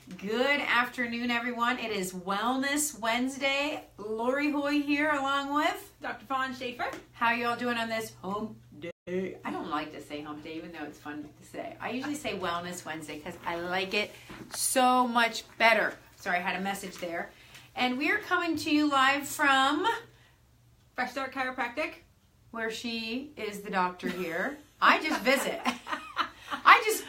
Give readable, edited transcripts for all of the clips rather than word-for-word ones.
Good afternoon, everyone. It is Wellness Wednesday. Lori Hoy here along with Dr. Fawn Schaefer. How are you all doing on this hump day? I don't like to say hump day, even though it's fun to say. I usually say Wellness Wednesday because I like it so much better. Sorry, I had a message there. And we are coming to you live from Fresh Start Chiropractic, where she is the doctor here. I just visit. I just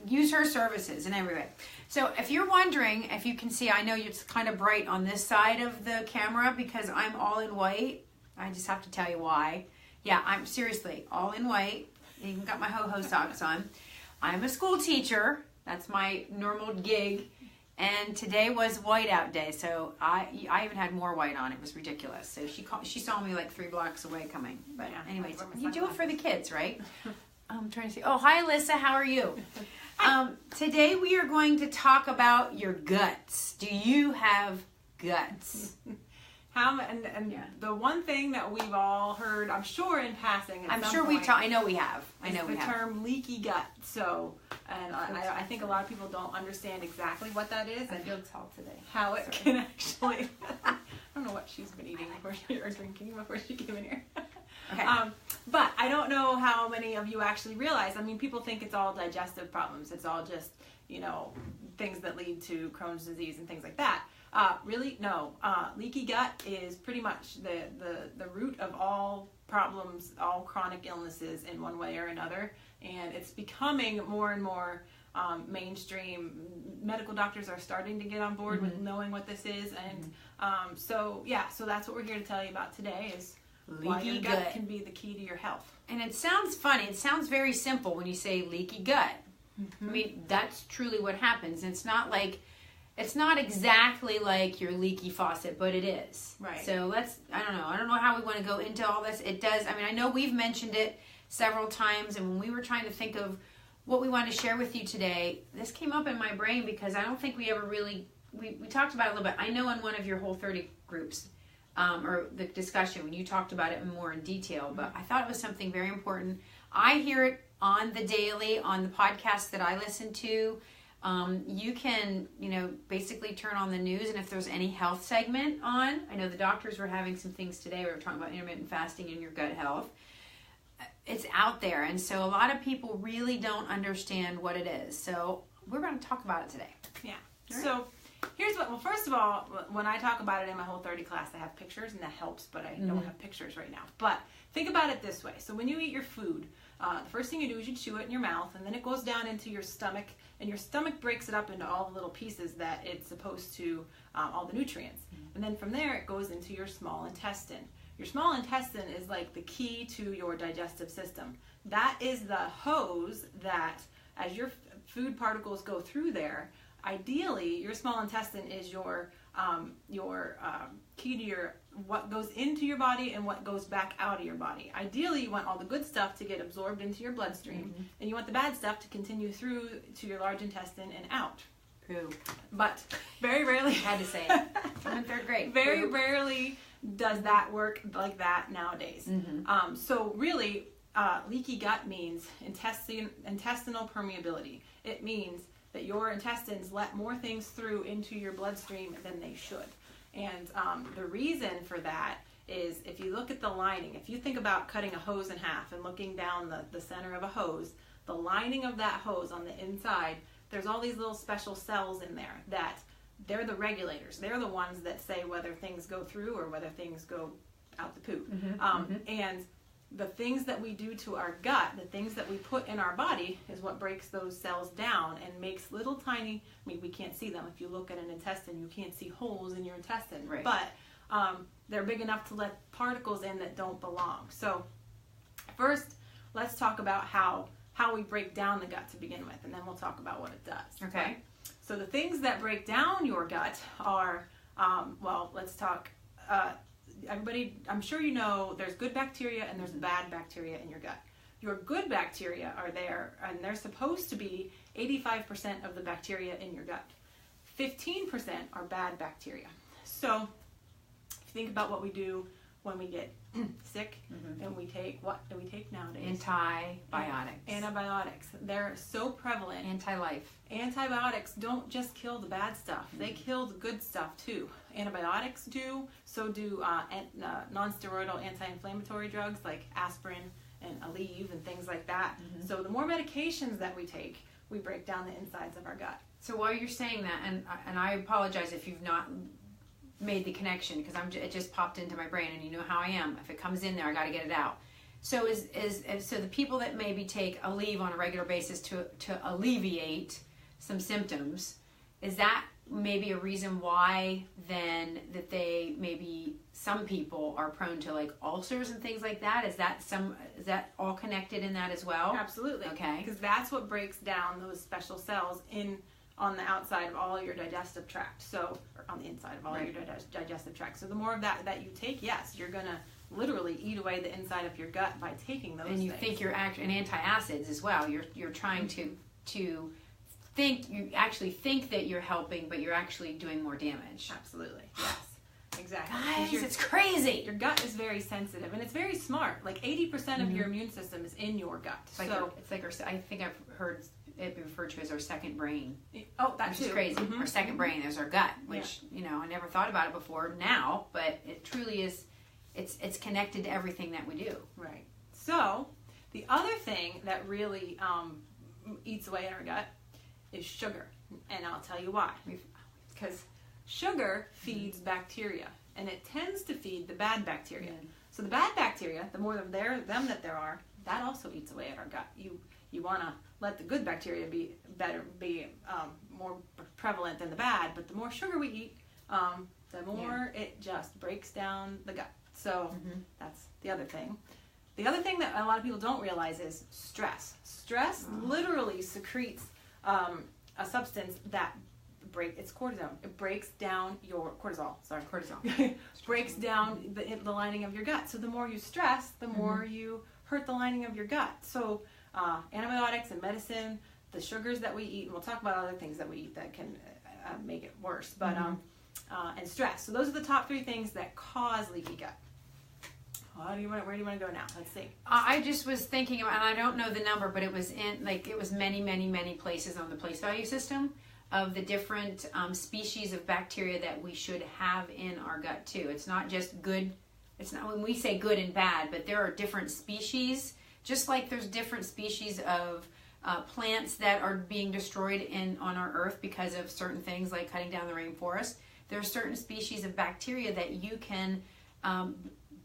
use her services in every way. So if you're wondering, if you can see, I know it's kind of bright on this side of the camera because I'm all in white. I just have to tell you why. Yeah, I'm seriously all in white. I even got my ho-ho socks on. I'm a school teacher. That's my normal gig. And today was whiteout day, so I even had more white on. It was ridiculous. So she saw me like 3 blocks away coming. But yeah, anyways, you do it for the kids, right? I'm trying to see. Oh, hi, Alyssa. How are you? Today we are going to talk about your guts. Do you have guts? The one thing that we've all heard, I'm sure in passing, I'm sure we talk. I know we have. The term leaky gut. So, and I think a lot of people don't understand exactly what that is. I feel tall today. How it can actually. I don't know what she's been eating or drinking before she came in here. Okay. But I don't know how many of you actually realize. I mean, people think it's all digestive problems. It's all just, things that lead to Crohn's disease and things like that. Really, no. Leaky gut is pretty much the root of all problems, all chronic illnesses in one way or another. And it's becoming more and more mainstream. Medical doctors are starting to get on board with knowing what this is. And so that's what we're here to tell you about today is why your gut can be the key to your health. And it sounds funny. It sounds very simple when you say leaky gut. I mean, that's truly what happens. It's not exactly like your leaky faucet, but it is. Right. So I don't know how we want to go into all this. It does. I mean, I know we've mentioned it several times, and when we were trying to think of what we want to share with you today, this came up in my brain because I don't think we ever really, we talked about it a little bit. I know in one of your Whole30 groups, or the discussion when you talked about it more in detail, but I thought it was something very important. I hear it on the daily, on the podcast that I listen to. You can, basically turn on the news, and if there's any health segment on, I know the doctors were having some things today. We were talking about intermittent fasting and your gut health. It's out there, and so a lot of people really don't understand what it is. So we're going to talk about it today. Yeah. Right. So first of all, when I talk about it in my Whole30 class, I have pictures, and that helps, but I don't have pictures right now. But think about it this way. So when you eat your food, the first thing you do is you chew it in your mouth, and then it goes down into your stomach, and your stomach breaks it up into all the little pieces that it's supposed to, all the nutrients. And then from there, it goes into your small intestine. Your small intestine is like the key to your digestive system. That is the hose that, as your food particles go through there, ideally, your small intestine is your key to what goes into your body and what goes back out of your body. Ideally, you want all the good stuff to get absorbed into your bloodstream, and you want the bad stuff to continue through to your large intestine and out. Poo. But very rarely... I had to say it. I'm in 3rd grade. Very rarely does that work like that nowadays. So really, leaky gut means intestinal permeability. It means that your intestines let more things through into your bloodstream than they should. And the reason for that is if you look at the lining, if you think about cutting a hose in half and looking down the center of a hose, the lining of that hose on the inside, there's all these little special cells in there that they're the regulators. They're the ones that say whether things go through or whether things go out the poop. And the things that we do to our gut, the things that we put in our body is what breaks those cells down and makes little tiny, we can't see them. If you look at an intestine, you can't see holes in your intestine. Right. But they're big enough to let particles in that don't belong. So first, let's talk about how we break down the gut to begin with, and then we'll talk about what it does. Okay. Right? So the things that break down your gut are, let's talk... everybody, I'm sure you know there's good bacteria and there's bad bacteria in your gut. Your good bacteria are there, and they're supposed to be 85% of the bacteria in your gut. 15% are bad bacteria. So if you think about what we do when we get sick, and we take, what do we take nowadays? Antibiotics. Antibiotics. They're so prevalent. Anti-life. Antibiotics don't just kill the bad stuff. They kill the good stuff too. Antibiotics do. So do non-steroidal anti-inflammatory drugs like aspirin and Aleve and things like that. So the more medications that we take, we break down the insides of our gut. So while you're saying that, and I apologize if you've not made the connection, because it just popped into my brain, and you know how I am. If it comes in there, I got to get it out. So so the people that maybe take Aleve on a regular basis to alleviate some symptoms, is that maybe a reason why then that they maybe some people are prone to like ulcers and things like that? Is that all connected in that as well? Absolutely. Okay. Because that's what breaks down those special cells on the outside of all your digestive tract. So, or on the inside of all your digestive tract. So the more of that you take, yes, you're gonna literally eat away the inside of your gut by taking those. And you think you're and antacids as well. You're trying to think, you actually think that you're helping, but you're actually doing more damage. Absolutely. Yes. Exactly. Guys, it's crazy. Your gut is very sensitive, and it's very smart. Like 80% of your immune system is in your gut. It's like I think I've heard it referred to as our second brain. Oh, that's which is crazy. Our second brain is our gut, which I never thought about it before now, but it truly is. It's connected to everything that we do. Right. So the other thing that really eats away at our gut is sugar, and I'll tell you why. Because sugar feeds bacteria, and it tends to feed the bad bacteria. So the bad bacteria, the more of them that there are, that also eats away at our gut. You want to let the good bacteria be more prevalent than the bad, but the more sugar we eat, the more it just breaks down the gut. So that's the other thing. The other thing that a lot of people don't realize is stress. Stress literally secretes a substance that it's cortisone. It breaks down your cortisol. Breaks down the lining of your gut. So the more you stress, the more you hurt the lining of your gut. So antibiotics and medicine, the sugars that we eat, and we'll talk about other things that we eat that can make it worse. But and stress. So those are the top 3 things that cause leaky gut. Where do you want to go now? Let's see. I just was thinking about, and I don't know the number, but it was many, many, many places on the place value system of the different species of bacteria that we should have in our gut too. It's not just good. It's not when we say good and bad, but there are different species. Just like there's different species of plants that are being destroyed on our earth because of certain things like cutting down the rainforest. There are certain species of bacteria that you can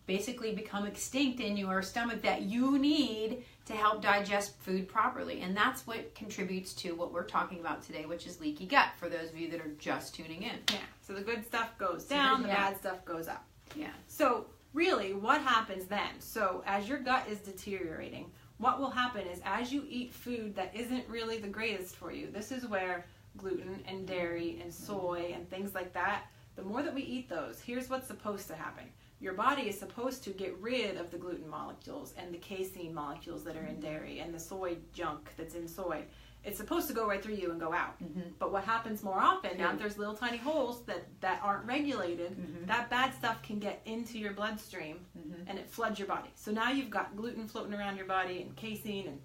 basically become extinct in your stomach that you need to help digest food properly. And that's what contributes to what we're talking about today, which is leaky gut, for those of you that are just tuning in. Yeah, so the good stuff goes down, the bad stuff goes up. Yeah. So really, what happens then? So as your gut is deteriorating, what will happen is as you eat food that isn't really the greatest for you, this is where gluten and dairy and soy and things like that, the more that we eat those, here's what's supposed to happen. Your body is supposed to get rid of the gluten molecules and the casein molecules that are in dairy and the soy junk that's in soy. It's supposed to go right through you and go out. But what happens more often, now there's little tiny holes that aren't regulated, that bad stuff can get into your bloodstream and it floods your body. So now you've got gluten floating around your body and casein and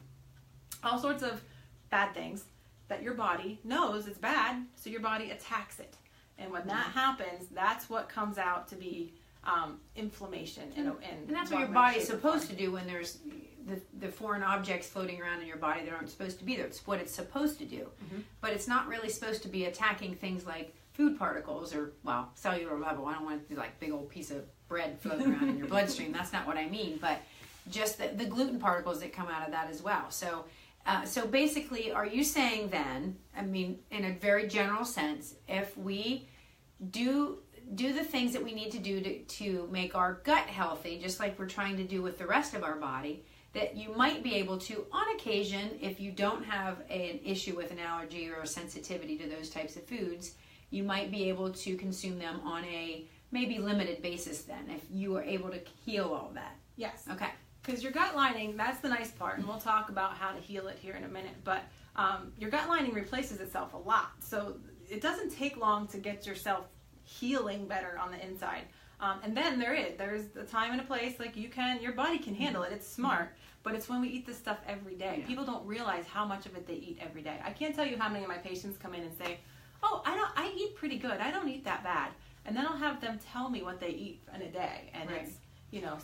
all sorts of bad things that your body knows is bad, so your body attacks it. And when that happens, that's what comes out to be inflammation. And that's what your body's supposed to do when there's the foreign objects floating around in your body that aren't supposed to be there. It's what it's supposed to do. But it's not really supposed to be attacking things like food particles or, well, cellular level. I don't want it to be like big old piece of bread floating around in your bloodstream. That's not what I mean. But just the gluten particles that come out of that as well. So basically, are you saying then, I mean, in a very general sense, if we do the things that we need to do to make our gut healthy, just like we're trying to do with the rest of our body, that you might be able to, on occasion, if you don't have an issue with an allergy or a sensitivity to those types of foods, you might be able to consume them on a maybe limited basis then, if you are able to heal all that. Yes. Okay. Because your gut lining, that's the nice part, and we'll talk about how to heal it here in a minute, but your gut lining replaces itself a lot. So it doesn't take long to get yourself healing better on the inside. And then there's a time and a place, like your body can handle it. It's smart, but it's when we eat this stuff every day. Yeah. People don't realize how much of it they eat every day. I can't tell you how many of my patients come in and say, oh, I eat pretty good. I don't eat that bad. And then I'll have them tell me what they eat in a day. And it's,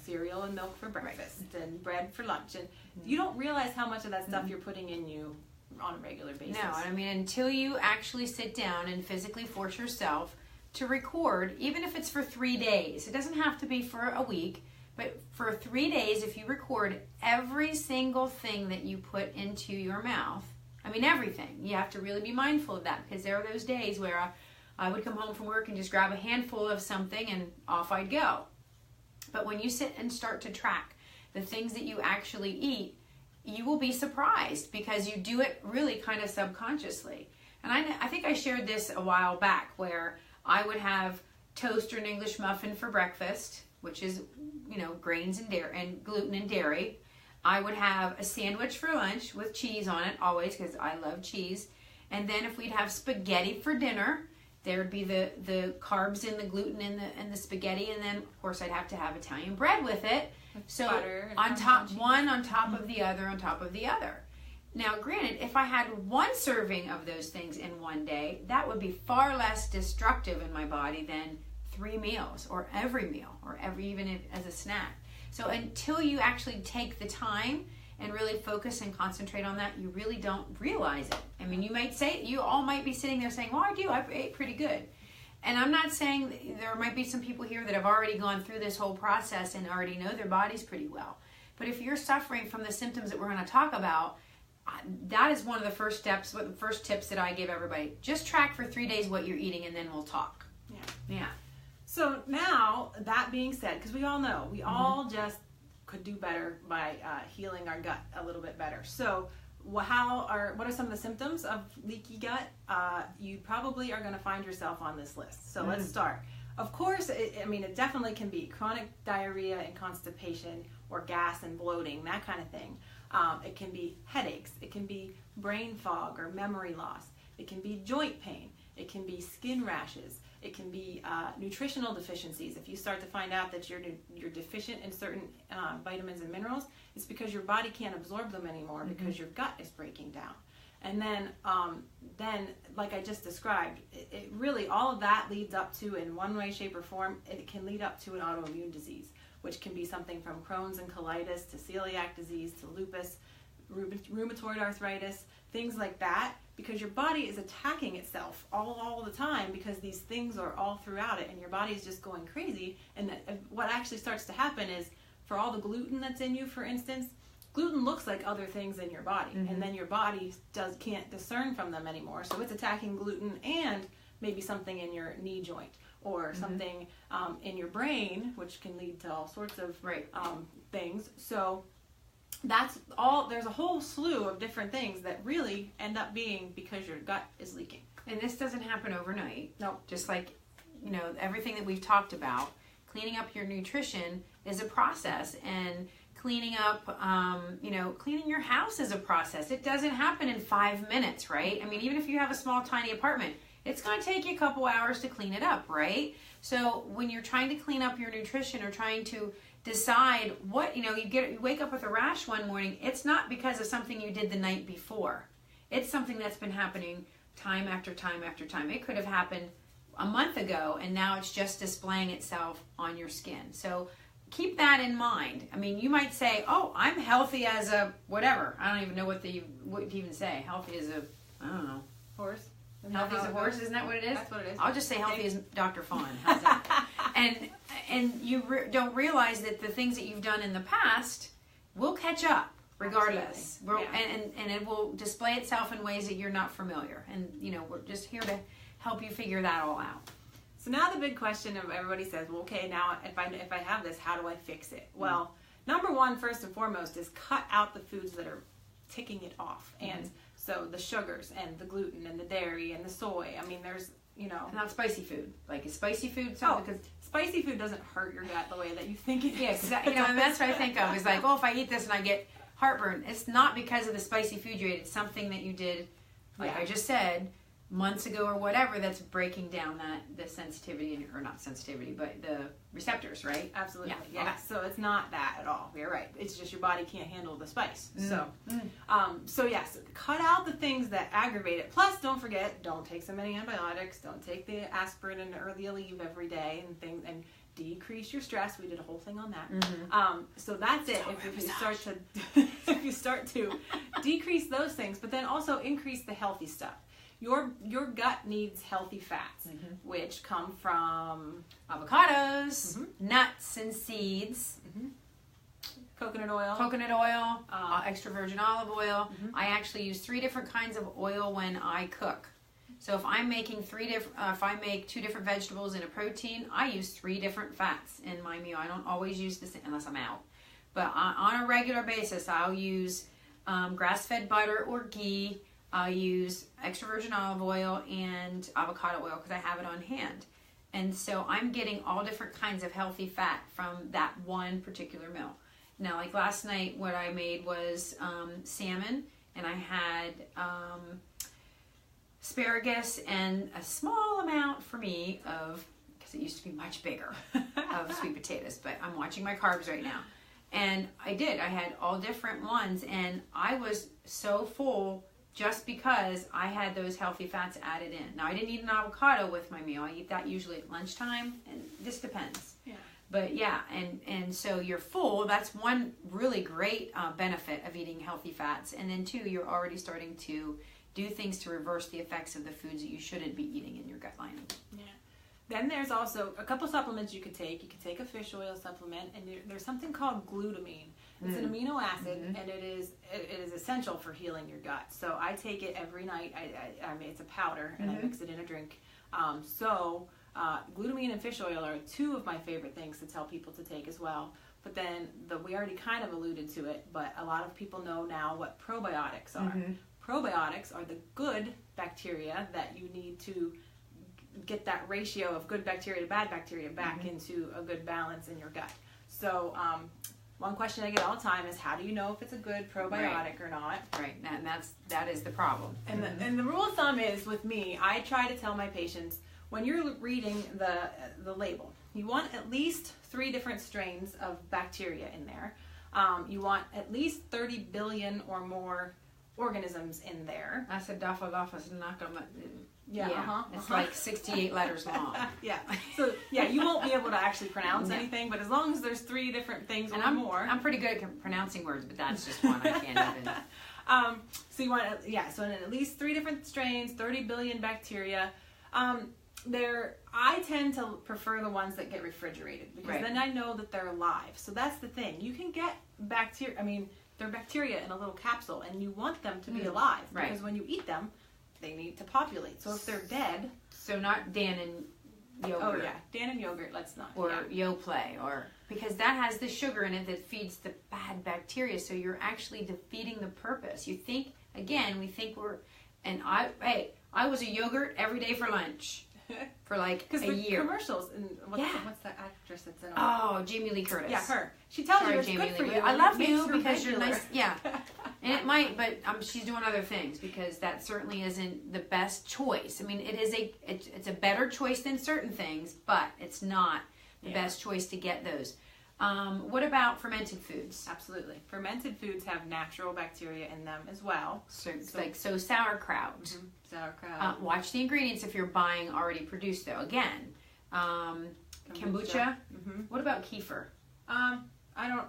cereal and milk for breakfast and bread for lunch. And you don't realize how much of that stuff you're putting in you on a regular basis. No, I mean, until you actually sit down and physically force yourself to record, even if it's for 3 days. It doesn't have to be for a week, but for 3 days, if you record every single thing that you put into your mouth, I mean, everything, you have to really be mindful of that, because there are those days where I would come home from work and just grab a handful of something and off I'd go. But when you sit and start to track the things that you actually eat, you will be surprised, because you do it really kind of subconsciously. And I think I shared this a while back, where I would have toast or an English muffin for breakfast, which is, grains and dairy and gluten and dairy. I would have a sandwich for lunch with cheese on it, always, because I love cheese. And then if we'd have spaghetti for dinner, there'd be the carbs and the gluten and the spaghetti, and then of course I'd have to have Italian bread with it. So on top, one on top of the other on top of the other. Now, granted, if I had one serving of those things in one day, that would be far less destructive in my body than 3 meals, or every meal, or even as a snack. So until you actually take the time and really focus and concentrate on that, you really don't realize it. I mean, you all might be sitting there saying, well, I ate pretty good. And I'm not saying, there might be some people here that have already gone through this whole process and already know their bodies pretty well. But if you're suffering from the symptoms that we're going to talk about, that is one of the first steps, the first tips that I give everybody. Just track for 3 days what you're eating, and then we'll talk. Yeah. So now, that being said, because we all know, we all just could do better by healing our gut a little bit better. So what are some of the symptoms of leaky gut? You probably are going to find yourself on this list. So let's start. Of course, it definitely can be chronic diarrhea and constipation, or gas and bloating, that kind of thing. It can be headaches. It can be brain fog or memory loss. It can be joint pain. It can be skin rashes. It can be nutritional deficiencies. If you start to find out that you're deficient in certain vitamins and minerals, it's because your body can't absorb them anymore, because your gut is breaking down. And then like I just described, it really, all of that leads up to, in one way, shape, or form, it can lead up to an autoimmune disease, which can be something from Crohn's and colitis to celiac disease to lupus, rheumatoid arthritis, things like that, because your body is attacking itself all the time, because these things are all throughout it, and your body is just going crazy. And what actually starts to happen is, for all the gluten that's in you, for instance, gluten looks like other things in your body, and then your body can't discern from them anymore. So it's attacking gluten and maybe something in your knee joint, or something in your brain, which can lead to all sorts of things. So that's all. There's a whole slew of different things that really end up being because your gut is leaking. And this doesn't happen overnight. No. Just like, everything that we've talked about, cleaning up your nutrition is a process, and cleaning up, cleaning your house is a process. It doesn't happen in 5 minutes, right? I mean, even if you have a small, tiny apartment, it's going to take you a couple hours to clean it up, right? So when you're trying to clean up your nutrition, or trying to decide what, you wake up with a rash one morning, it's not because of something you did the night before. It's something that's been happening time after time after time. It could have happened a month ago, and now it's just displaying itself on your skin. So keep that in mind. I mean, you might say, oh, I'm healthy as a whatever. I don't even know what to even say. Healthy as a, I don't know. Horse. Healthy as a horse, isn't that what it is? That's what it is. I'll just say healthy as Dr. Fawn. How's that? And you don't realize that the things that you've done in the past will catch up regardless. And it will display itself in ways that you're not familiar. And, we're just here to help you figure that all out. So now the big question of everybody says, well, okay, now if I have this, how do I fix it? Well, number one, first and foremost, is cut out the foods that are ticking it off. And so the sugars and the gluten and the dairy and the soy. I mean, there's, not spicy food. Like, is spicy food because spicy food doesn't hurt your gut the way that you think it is. Yeah, and that's what I think of. Is like, if I eat this and I get heartburn, it's not because of the spicy food you ate. It's something that you did, like I just said, months ago or whatever that's breaking down the sensitivity, or not sensitivity, but the receptors, right? Absolutely. Yeah. Yeah. So it's not that at all. You're right. It's just your body can't handle the spice. So yes, cut out the things that aggravate it. Plus, don't forget, don't take so many antibiotics. Don't take the aspirin and the Aleve every day and things, and decrease your stress. We did a whole thing on that. So that's it. If you start to decrease those things, but then also increase the healthy stuff. Your gut needs healthy fats, which come from avocados, nuts and seeds, coconut oil, extra virgin olive oil. I actually use 3 different kinds of oil when I cook. So if I'm making if I make 2 different vegetables and a protein, I use 3 different fats in my meal. I don't always use the same unless I'm out. But on a regular basis, I'll use grass-fed butter or ghee. I'll use extra virgin olive oil and avocado oil because I have it on hand. And so I'm getting all different kinds of healthy fat from that one particular meal. Now, like last night, what I made was salmon, and I had asparagus and a small amount for me of, because it used to be much bigger, of sweet potatoes. But I'm watching my carbs right now. And I had all different ones, and I was so full just because I had those healthy fats added in. Now, I didn't eat an avocado with my meal. I eat that usually at lunchtime, and this depends. Yeah. But yeah, and so you're full. That's one really great benefit of eating healthy fats. And then 2, you're already starting to do things to reverse the effects of the foods that you shouldn't be eating in your gut lining. Yeah. Then there's also a couple supplements you could take. You could take a fish oil supplement, and there's something called glutamine. It's an amino acid, and it is essential for healing your gut. So I take it every night. I mean, it's a powder, and I mix it in a drink. Glutamine and fish oil are 2 of my favorite things to tell people to take as well. But then we already kind of alluded to it, but a lot of people know now what probiotics are. Probiotics are the good bacteria that you need to get that ratio of good bacteria to bad bacteria back into a good balance in your gut. So one question I get all the time is, how do you know if it's a good probiotic or not? Right, and that is the problem. And the rule of thumb is, with me, I try to tell my patients, when you're reading the label, you want at least 3 different strains of bacteria in there. You want at least 30 billion or more organisms in there. It's like 68 letters long. So you won't be able to actually pronounce anything, but as long as there's 3 different things or more. I'm pretty good at pronouncing words, but that's just one I can't even. So you want so at least 3 different strains, 30 billion bacteria. I tend to prefer the ones that get refrigerated, because then I know that they're alive. So that's the thing. You can get bacteria. I mean, they're bacteria in a little capsule, and you want them to be alive, because when you eat them, they need to populate. So if they're dead, so not Dannon yogurt. Oh yeah, Dannon yogurt. Let's not. Or Yoplait, or because that has the sugar in it that feeds the bad bacteria. So you're actually defeating the purpose. You think we think we're, and I was a yogurt every day for lunch. For like a year. Commercials, and what's that actress that's in it? Oh, Jamie Lee Curtis. Yeah, her. She tells you it's Jamie good for you. I love you because you're nice. Yeah, and it might, but she's doing other things, because that certainly isn't the best choice. I mean, it's a better choice than certain things, but it's not the best choice to get those. What about fermented foods? Absolutely. Fermented foods have natural bacteria in them as well. So sauerkraut. Sauerkraut. Watch the ingredients if you're buying already produced, though. Again, kombucha. What about kefir? I don't.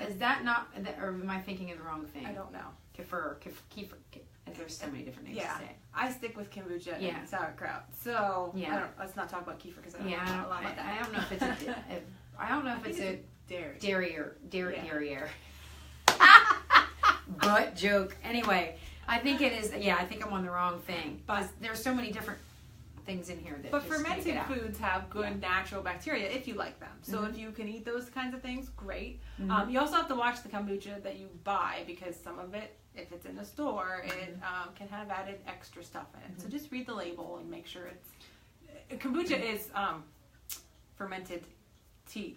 Is that not? Or am I thinking of the wrong thing? I don't know. Kefir. There's so many different names to say. I stick with kombucha and sauerkraut. So let's not talk about kefir, because I don't know a lot about that. I don't know if it's I don't know if it's a dairy. But joke. Anyway, I think it is. Yeah, I think I'm on the wrong thing. But there's so many different things in here that. But fermented foods have good natural bacteria if you like them. So if you can eat those kinds of things, great. You also have to watch the kombucha that you buy, because some of it, if it's in the store, it can have added extra stuff in it. So just read the label and make sure it's. Kombucha is fermented tea,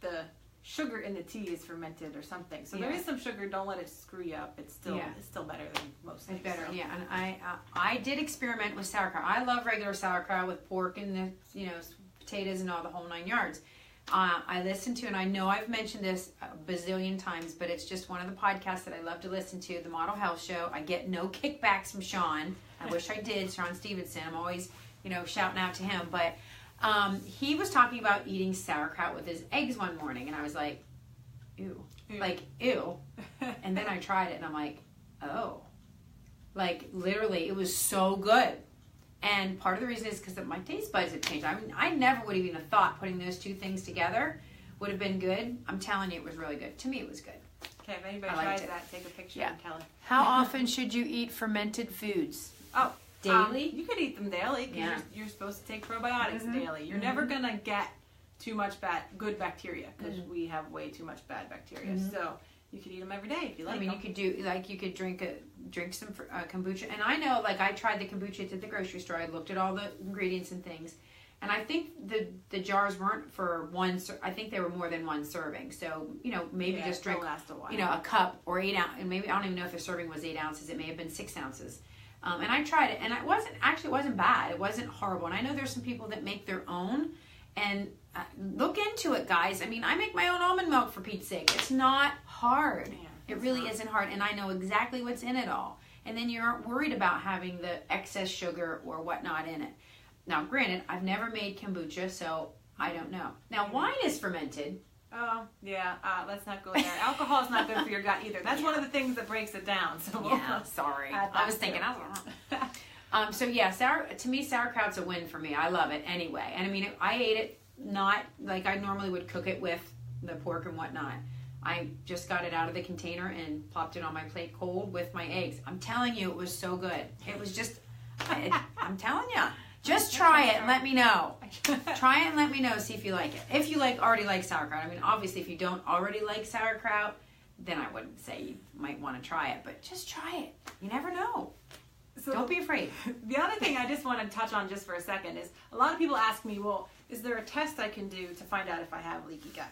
the sugar in the tea is fermented or something. So Yeah. there is some sugar. Don't let it screw you up. It's still better than most things. It's better, so. yeah. And I did experiment with sauerkraut. I love regular sauerkraut with pork and the potatoes and all the whole 9 yards. I listened to, and I know I've mentioned this a bazillion times, but it's just one of the podcasts that I love to listen to, the Model Health Show. I get no kickbacks from Sean. I wish I did, Sean Stevenson. I'm always, shouting out to him. But he was talking about eating sauerkraut with his eggs one morning, and I was like, ew. Like, ew. And then I tried it, and I'm like, oh. Like, literally, it was so good. And part of the reason is because my taste buds have changed. I mean, I never would have even thought putting those two things together would have been good. I'm telling you, it was really good. To me, it was good. Okay, if anybody tries that, take a picture and tell them. How often should you eat fermented foods? Oh, daily? You could eat them daily because you're supposed to take probiotics daily. You're never going to get too much good bacteria because we have way too much bad bacteria. So you could eat them every day if you like. I mean, you could drink some kombucha. And I know, like, I tried the kombucha at the grocery store. I looked at all the ingredients and things. And I think the jars weren't for one. I think they were more than one serving. So maybe just drink last a while. A cup or 8 ounces. And maybe I don't even know if the serving was 8 ounces. It may have been 6 ounces. And I tried it, and it wasn't bad. It wasn't horrible. And I know there's some people that make their own. And look into it, guys. I mean, I make my own almond milk, for Pete's sake. It's not hard. Yeah, it really isn't hard. And I know exactly what's in it all. And then you aren't worried about having the excess sugar or whatnot in it. Now, granted, I've never made kombucha, so I don't know. Now, wine is fermented. Oh, yeah. Let's not go there. Alcohol is not good for your gut either. That's one of the things that breaks it down. So sorry. I was thinking. So, yeah, to me, sauerkraut's a win for me. I love it anyway. And, I mean, I ate it not like I normally would cook it with the pork and whatnot. I just got it out of the container and plopped it on my plate cold with my eggs. I'm telling you, it was so good. It was just, I'm telling you. Just try it and let me know. Try it and let me know. See if you like it. If you already like sauerkraut. I mean, obviously, if you don't already like sauerkraut, then I wouldn't say you might want to try it. But just try it. You never know. So don't be afraid. The other thing I just want to touch on just for a second is a lot of people ask me, well, is there a test I can do to find out if I have leaky gut?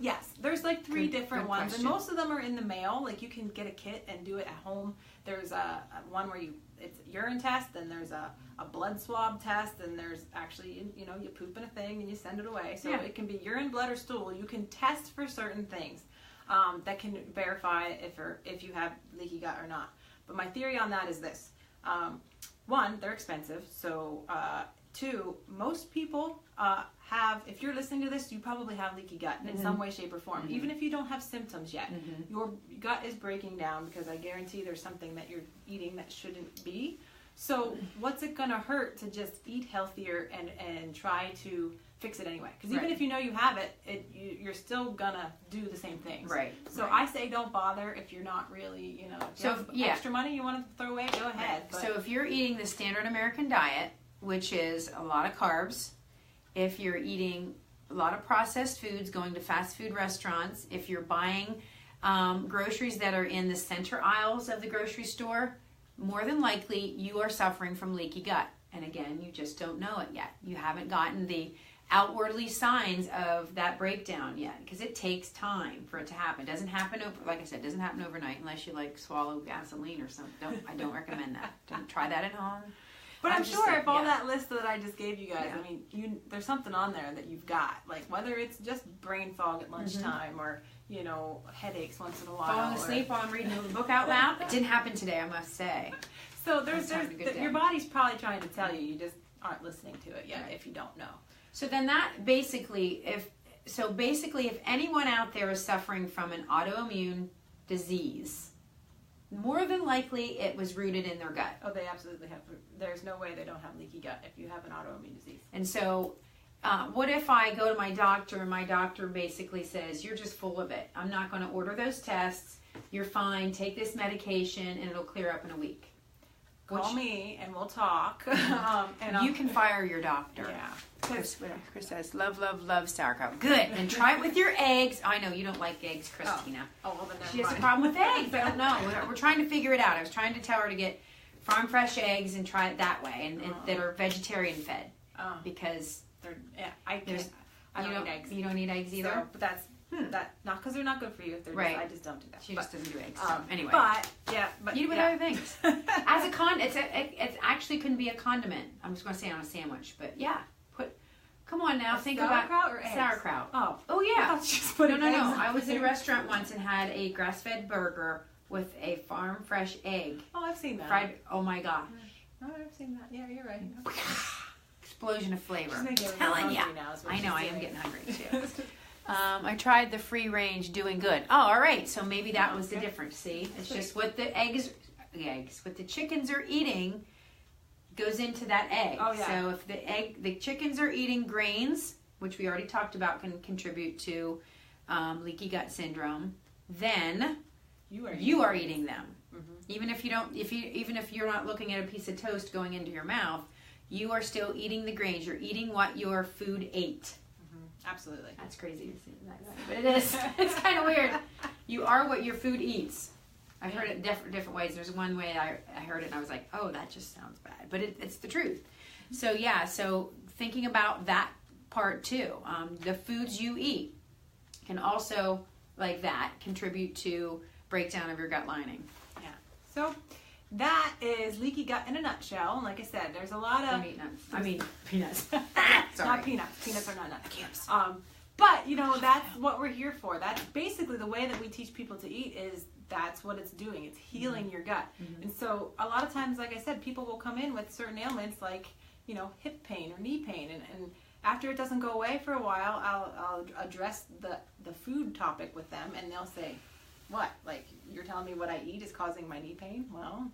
Yes, there's like 3 different ones, and most of them are in the mail. Like, you can get a kit and do it at home. There's a one where it's urine test, then there's a blood swab test, and there's actually, you poop in a thing and you send it away. So it can be urine, blood, or stool. You can test for certain things that can verify if you have leaky gut or not. But my theory on that is this. 1, they're expensive. So 2, most people if you're listening to this, you probably have leaky gut in some way, shape, or form. Even if you don't have symptoms yet, your gut is breaking down because I guarantee there's something that you're eating that shouldn't be. So what's it going to hurt to just eat healthier and try to fix it anyway? Because even if you know you have it, you're still going to do the same things. Right. So I say don't bother if you're not really, if you have extra money you want to throw away, go ahead. But so if you're eating the standard American diet, which is a lot of carbs, if you're eating a lot of processed foods, going to fast food restaurants, if you're buying groceries that are in the center aisles of the grocery store, more than likely you are suffering from leaky gut. And again, you just don't know it yet. You haven't gotten the outwardly signs of that breakdown yet, because it takes time for it to happen. It doesn't happen like I said, it doesn't happen overnight unless you swallow gasoline or something. I don't recommend that. Don't try that at home. But I'm sure if all that list that I just gave you guys, I mean, there's something on there that you've got, like whether it's just brain fog at lunchtime or, headaches once in a while. Falling asleep while I'm reading the book out loud. It didn't happen today, I must say. So your body's probably trying to tell you, you just aren't listening to it yet if you don't know. So then that basically, if anyone out there is suffering from an autoimmune disease, more than likely it was rooted in their gut. Oh, they absolutely have. There's no way they don't have leaky gut if you have an autoimmune disease. And so what if I go to my doctor and my doctor basically says, you're just full of it. I'm not going to order those tests. You're fine. Take this medication and it'll clear up in a week. Call me and we'll talk. And you can fire your doctor. Yeah. Chris says, love sauerkraut. Good. And try it with your eggs. I know you don't like eggs, Christina. Oh well, then she has a problem with eggs. I don't know. We're trying to figure it out. I was trying to tell her to get farm fresh eggs and try it that way, and that are vegetarian fed. Because I don't eat eggs. You don't eat eggs either? So, but that's not because they're not good for you. They're right. I just don't do that. She just doesn't do eggs. So anyway. But you do with other things. As it actually couldn't be a condiment. I'm just going to say on a sandwich, but yeah. Come on now, think about sauerkraut or eggs? Sauerkraut. Oh yeah. No. Eggs. I was in a restaurant once and had a grass-fed burger with a farm fresh egg. Oh, I've seen that. Fried. Oh my gosh. Oh, I've seen that. Yeah, you're right. Explosion of flavor. I'm telling you. I know. I am getting hungry too. I tried the free range, doing good. Oh, all right. So maybe that was the difference. See, it's just what the what the chickens are eating goes into that egg. Oh, yeah. So if the chickens are eating grains, which we already talked about can contribute to leaky gut syndrome, then you are eating them. Mm-hmm. Even if you're not looking at a piece of toast going into your mouth, you are still eating the grains. You're eating what your food ate. Mm-hmm. Absolutely. That's crazy to say that way, but it is. It's kind of weird. You are what your food eats. I've heard it different ways. There's one way I heard it and I was like, oh, that just sounds bad. But it's the truth. So so thinking about that part too. The foods you eat can also, like that, contribute to breakdown of your gut lining. Yeah. So that is leaky gut in a nutshell. And like I said, there's a lot of... peanuts. Sorry. Not peanuts. Peanuts are not nuts. But, that's what we're here for. That's basically the way that we teach people to eat is that's what it's doing. It's healing your gut. Mm-hmm. And so a lot of times, like I said, people will come in with certain ailments like, hip pain or knee pain. And after it doesn't go away for a while, I'll address the food topic with them and they'll say, what? Like, you're telling me what I eat is causing my knee pain? Well,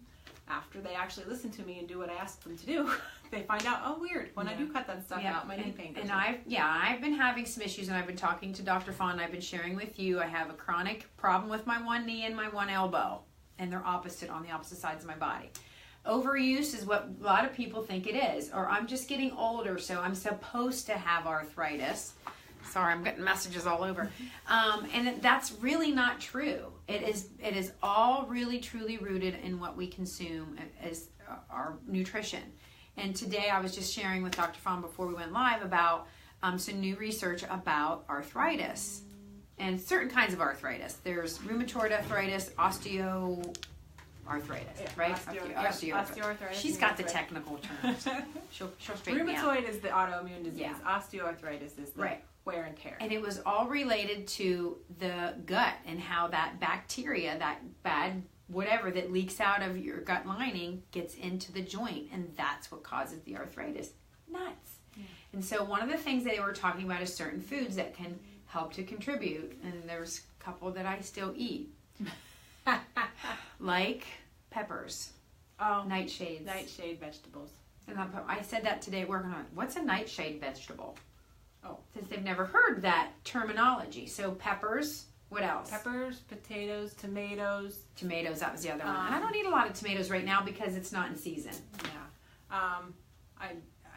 after they actually listen to me and do what I asked them to do, they find out, oh, weird, when I do cut that stuff out, my knee pain goes away. I've been having some issues, and I've been talking to Dr. Fawn, and I've been sharing with you, I have a chronic problem with my one knee and my one elbow, and they're on the opposite sides of my body. Overuse is what a lot of people think it is, or I'm just getting older, so I'm supposed to have arthritis. Sorry, I'm getting messages all over. And that's really not true. It is all really truly rooted in what we consume as our nutrition. And today I was just sharing with Dr. Fawn before we went live about some new research about arthritis and certain kinds of arthritis. There's rheumatoid arthritis, osteoarthritis, right? Osteoarthritis. She's got the technical terms. She'll straighten me out. Rheumatoid is the autoimmune disease. Yeah. Osteoarthritis is the wear and tear. And it was all related to the gut and how that bacteria, that bad whatever that leaks out of your gut lining gets into the joint, and that's what causes the arthritis. Nuts. Yeah. And so one of the things that they were talking about is certain foods that can help to contribute, and there's a couple that I still eat. Like peppers. Oh, nightshades. Nightshade vegetables. And I said that today working on it. What's a nightshade vegetable? Oh. Since they've never heard that terminology. So peppers, what else? Peppers, potatoes, tomatoes. Tomatoes, that was the other one. And I don't eat a lot of tomatoes right now because it's not in season. Yeah.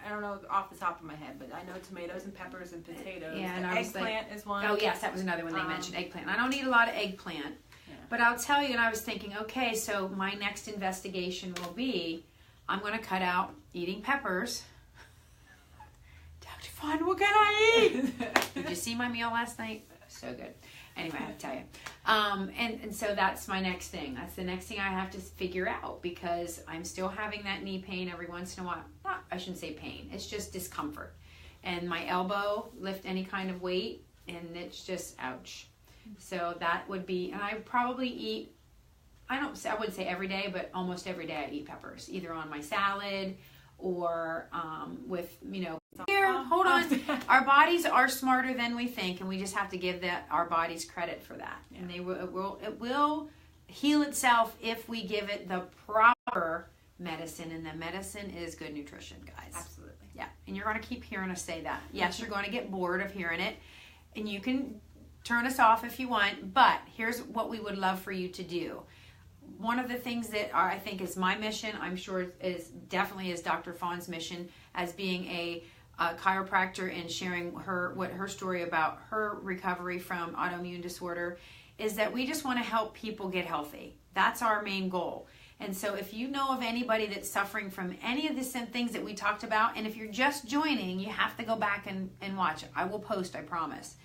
I don't know off the top of my head, but I know tomatoes and peppers and potatoes. Yeah, and eggplant is one. Oh, yes, that was another one they mentioned, eggplant. I don't eat a lot of eggplant. Yeah. But I'll tell you, and I was thinking, okay, so my next investigation will be, I'm going to cut out eating peppers. Dr. Fawn, what can I eat? Did you see my meal last night? So good. Anyway, I have to tell you. And so that's my next thing. That's the next thing I have to figure out because I'm still having that knee pain every once in a while. I shouldn't say pain. It's just discomfort. And my elbow, lift any kind of weight, and it's just ouch. So that would be, and I probably eat, I wouldn't say every day, but almost every day I eat peppers, either on my salad or with, here, hold on. Our bodies are smarter than we think, and we just have to give our bodies credit for that. Yeah. And it will heal itself if we give it the proper medicine, and the medicine is good nutrition, guys. Absolutely. Yeah, and you're going to keep hearing us say that. Yes, you're going to get bored of hearing it, and you can turn us off if you want, but here's what we would love for you to do. One of the things that I think is my mission, I'm sure is definitely is Dr. Fawn's mission as being a chiropractor and sharing her story about her recovery from autoimmune disorder, is that we just want to help people get healthy. That's our main goal. And so if you know of anybody that's suffering from any of the things that we talked about, and if you're just joining, you have to go back and watch. I will post, I promise.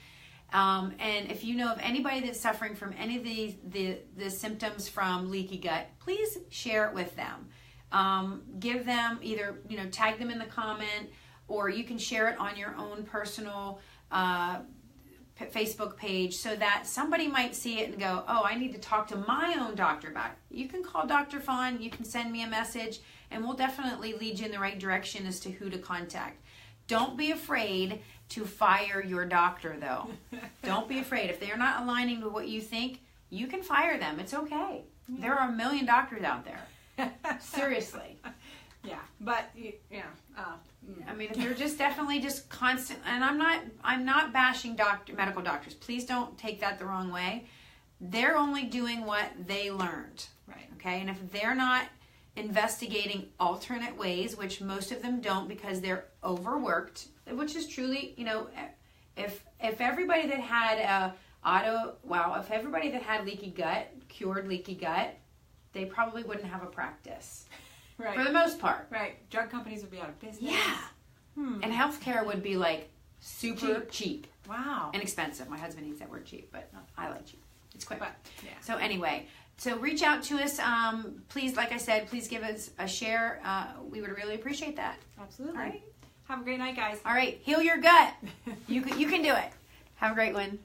And if you know of anybody that's suffering from any of the symptoms from leaky gut, please share it with them. Give them either, tag them in the comment, or you can share it on your own personal Facebook page so that somebody might see it and go, oh, I need to talk to my own doctor about it. You can call Dr. Fawn, you can send me a message, and we'll definitely lead you in the right direction as to who to contact. Don't be afraid to fire your doctor, though. Don't be afraid. If they're not aligning with what you think, you can fire them. It's okay. Yeah. There are a million doctors out there. Seriously. Yeah, but I mean, if they're just definitely just constant, and I'm not bashing medical doctors. Please don't take that the wrong way. They're only doing what they learned. Right. Okay, and if they're not investigating alternate ways, which most of them don't because they're overworked, which is truly, if everybody that had if everybody that had leaky gut cured leaky gut, they probably wouldn't have a practice. Right. For the most part. Right. Drug companies would be out of business. Yeah. And healthcare would be like super cheap. Wow. And expensive. My husband hates that word cheap, but I like cheap. It's quick. But, yeah. So anyway, reach out to us. Please, like I said, please give us a share. We would really appreciate that. Absolutely. All right. Have a great night, guys. All right. Heal your gut. You can do it. Have a great one.